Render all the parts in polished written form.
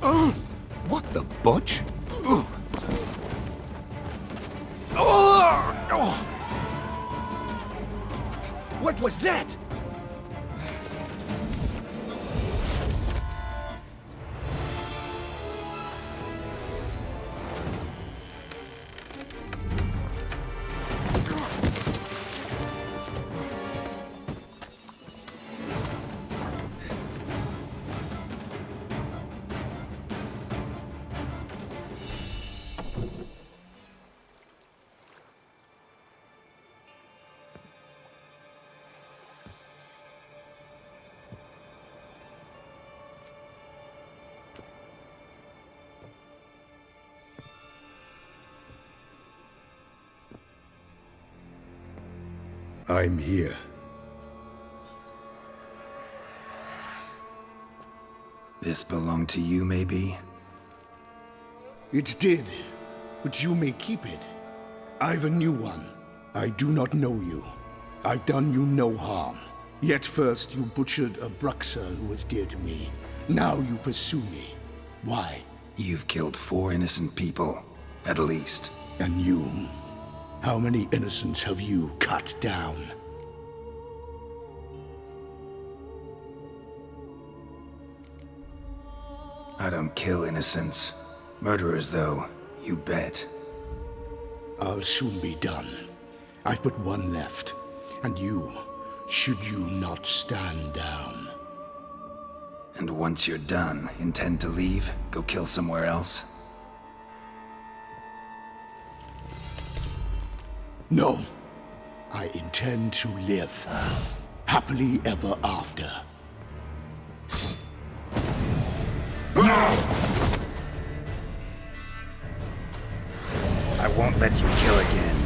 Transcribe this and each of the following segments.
What the butch? What was that? I'm here. This belonged to you, maybe? It did, but you may keep it. I've a new one. I do not know you. I've done you no harm. Yet first you butchered a Bruxer who was dear to me. Now you pursue me. Why? You've killed 4 innocent people, at least. And you? How many innocents have you cut down? I don't kill innocents. Murderers, though, you bet. I'll soon be done. I've but one left. And you, should you not stand down. And once you're done, intend to leave? Go kill somewhere else? No. I intend to live. Happily ever after. I won't let you kill again.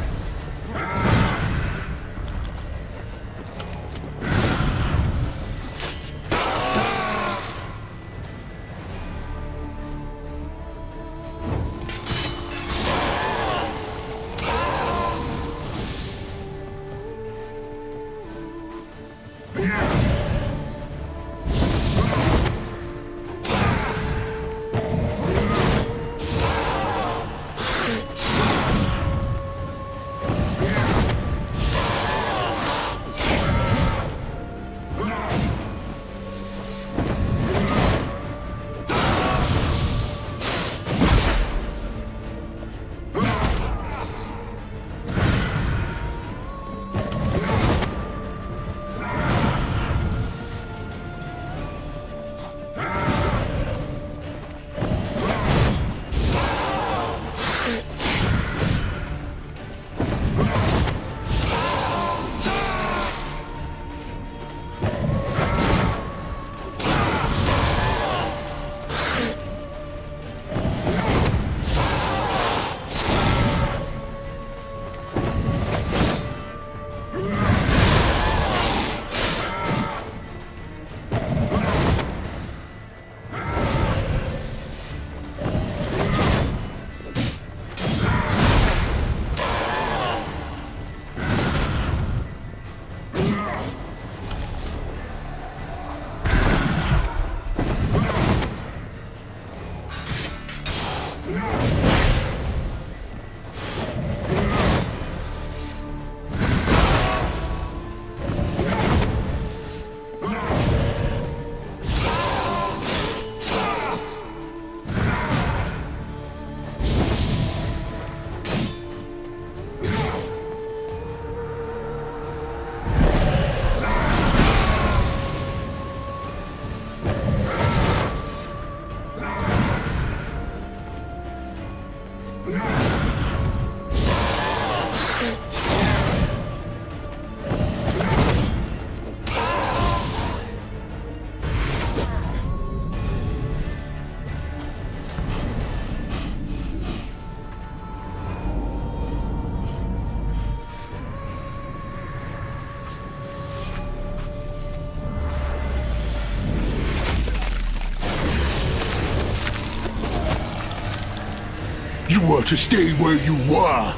You were to stay where you were.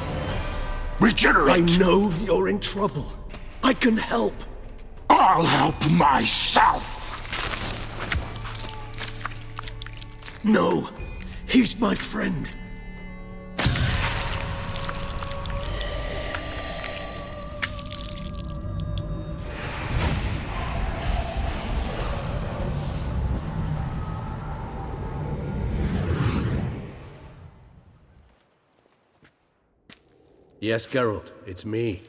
Regenerate! I know you're in trouble. I can help. I'll help myself! No! He's my friend! Yes, Geralt, it's me.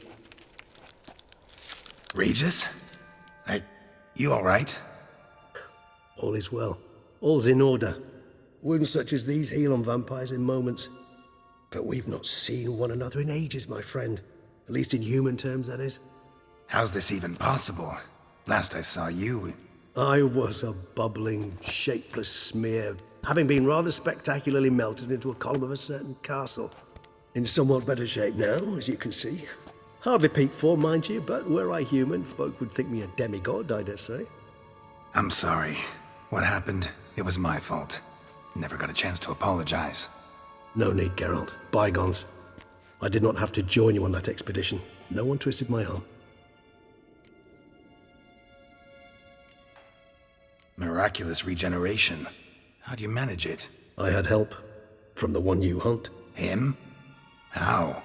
Regis? You alright? All is well. All's in order. Wounds such as these heal on vampires in moments. But we've not seen one another in ages, my friend. At least in human terms, that is. How's this even possible? Last I saw you... I was a bubbling, shapeless smear, having been rather spectacularly melted into a column of a certain castle. In somewhat better shape now, as you can see. Hardly peak form, mind you, but were I human, folk would think me a demigod, I dare say. I'm sorry. What happened? It was my fault. Never got a chance to apologize. No need, Geralt. Bygones. I did not have to join you on that expedition. No one twisted my arm. Miraculous regeneration. How do you manage it? I had help. From the one you hunt. Him? How?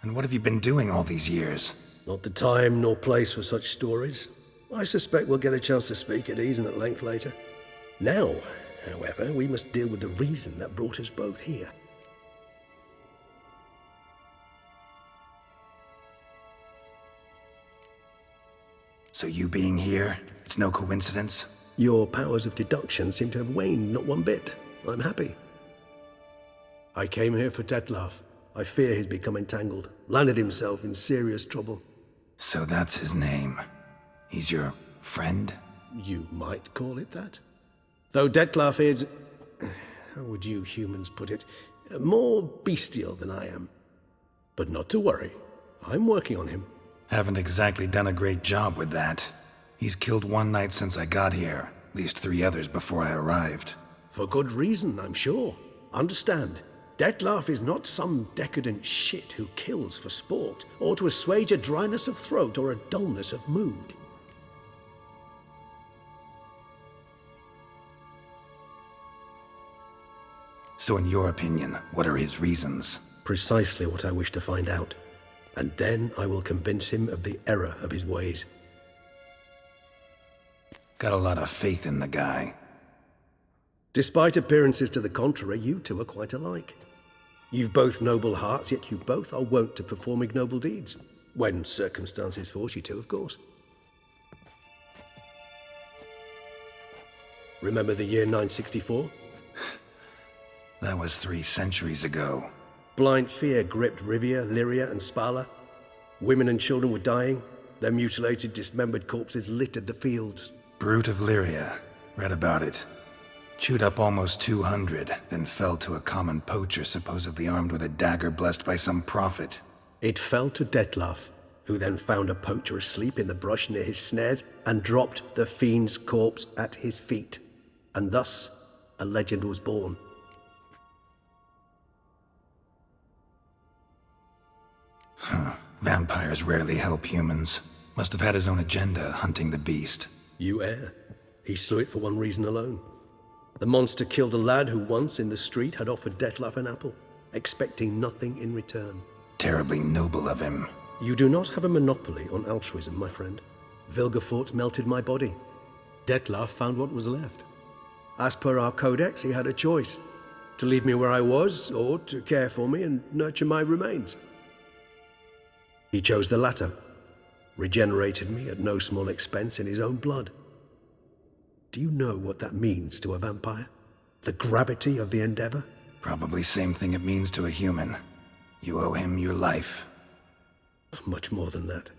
And what have you been doing all these years? Not the time nor place for such stories. I suspect we'll get a chance to speak at ease and at length later. Now, however, we must deal with the reason that brought us both here. So you being here, it's no coincidence? Your powers of deduction seem to have waned not one bit. I'm happy. I came here for Detlaf. I fear he's become entangled, landed himself in serious trouble. So that's his name. He's your friend? You might call it that. Though Detlaf is, how would you humans put it, more bestial than I am. But not to worry, I'm working on him. Haven't exactly done a great job with that. He's killed one knight since I got here, at least 3 others before I arrived. For good reason, I'm sure. Understand, Detlaf is not some decadent shit who kills for sport, or to assuage a dryness of throat or a dullness of mood. So in your opinion, what are his reasons? Precisely what I wish to find out. And then I will convince him of the error of his ways. Got a lot of faith in the guy. Despite appearances to the contrary, you two are quite alike. You've both noble hearts, yet you both are wont to perform ignoble deeds. When circumstances force you to, of course. Remember the year 964? That was 3 centuries ago. Blind fear gripped Rivia, Lyria, and Spala. Women and children were dying. Their mutilated, dismembered corpses littered the fields. Brute of Lyria. Read about it. Chewed up almost 200, then fell to a common poacher supposedly armed with a dagger blessed by some prophet. It fell to Detlaf, who then found a poacher asleep in the brush near his snares and dropped the fiend's corpse at his feet. And thus, a legend was born. Vampires rarely help humans. Must have had his own agenda, hunting the beast. You err. He slew it for one reason alone. The monster killed a lad who once, in the street, had offered Detlaf an apple, expecting nothing in return. Terribly noble of him. You do not have a monopoly on altruism, my friend. Vilgefortz melted my body. Detlaf found what was left. As per our codex, he had a choice. To leave me where I was, or to care for me and nurture my remains. He chose the latter. Regenerated me at no small expense in his own blood. Do you know what that means to a vampire? The gravity of the endeavor? Probably same thing it means to a human. You owe him your life. Much more than that.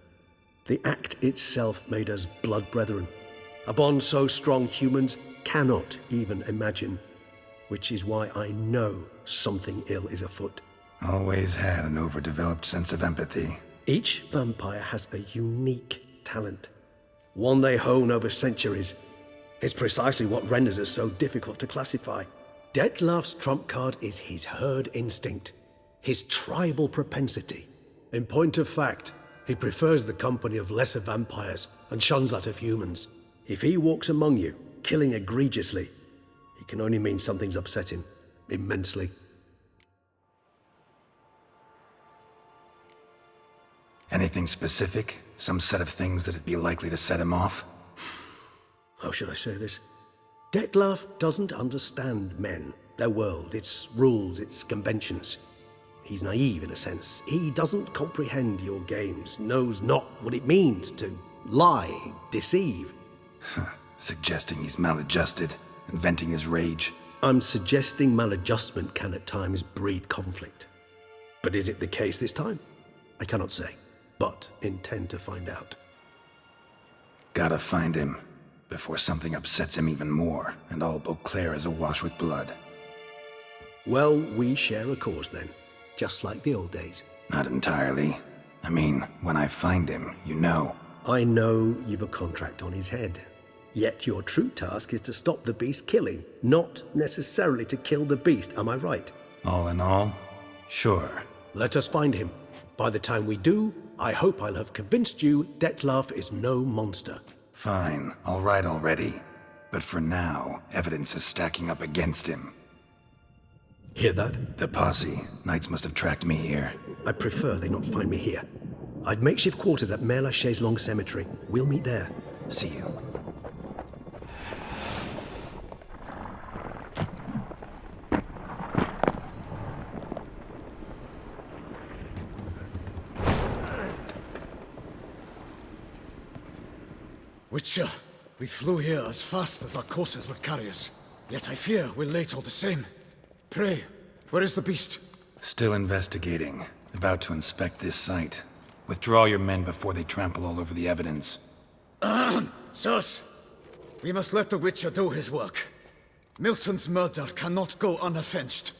The act itself made us blood brethren. A bond so strong humans cannot even imagine. Which is why I know something ill is afoot. Always had an overdeveloped sense of empathy. Each vampire has a unique talent. One they hone over centuries. It's precisely what renders us so difficult to classify. Detlaf's trump card is his herd instinct, his tribal propensity. In point of fact, he prefers the company of lesser vampires and shuns that of humans. If he walks among you, killing egregiously, he can only mean something's upset him. Immensely. Anything specific? Some set of things that'd be likely to set him off? How should I say this? Detlef doesn't understand men, their world, its rules, its conventions. He's naive in a sense. He doesn't comprehend your games, knows not what it means to lie, deceive. Suggesting he's maladjusted and venting his rage. I'm suggesting maladjustment can at times breed conflict. But is it the case this time? I cannot say, but intend to find out. Gotta find him before something upsets him even more and all Beauclair is awash with blood. Well, we share a cause then, just like the old days. Not entirely. I mean, when I find him, you know. I know you've a contract on his head. Yet your true task is to stop the beast killing, not necessarily to kill the beast, am I right? All in all, sure. Let us find him. By the time we do, I hope I'll have convinced you Detlef is no monster. Fine, all right already. But for now, evidence is stacking up against him. Hear that? The posse. Knights must have tracked me here. I prefer they not find me here. I've makeshift quarters at Mère Lachaise Long Cemetery. We'll meet there. See you. Witcher, we flew here as fast as our courses would carry us. Yet I fear we're late all the same. Pray, where is the beast? Still investigating. About to inspect this site. Withdraw your men before they trample all over the evidence. Sirs, we must let the Witcher do his work. Milton's murder cannot go unavenged.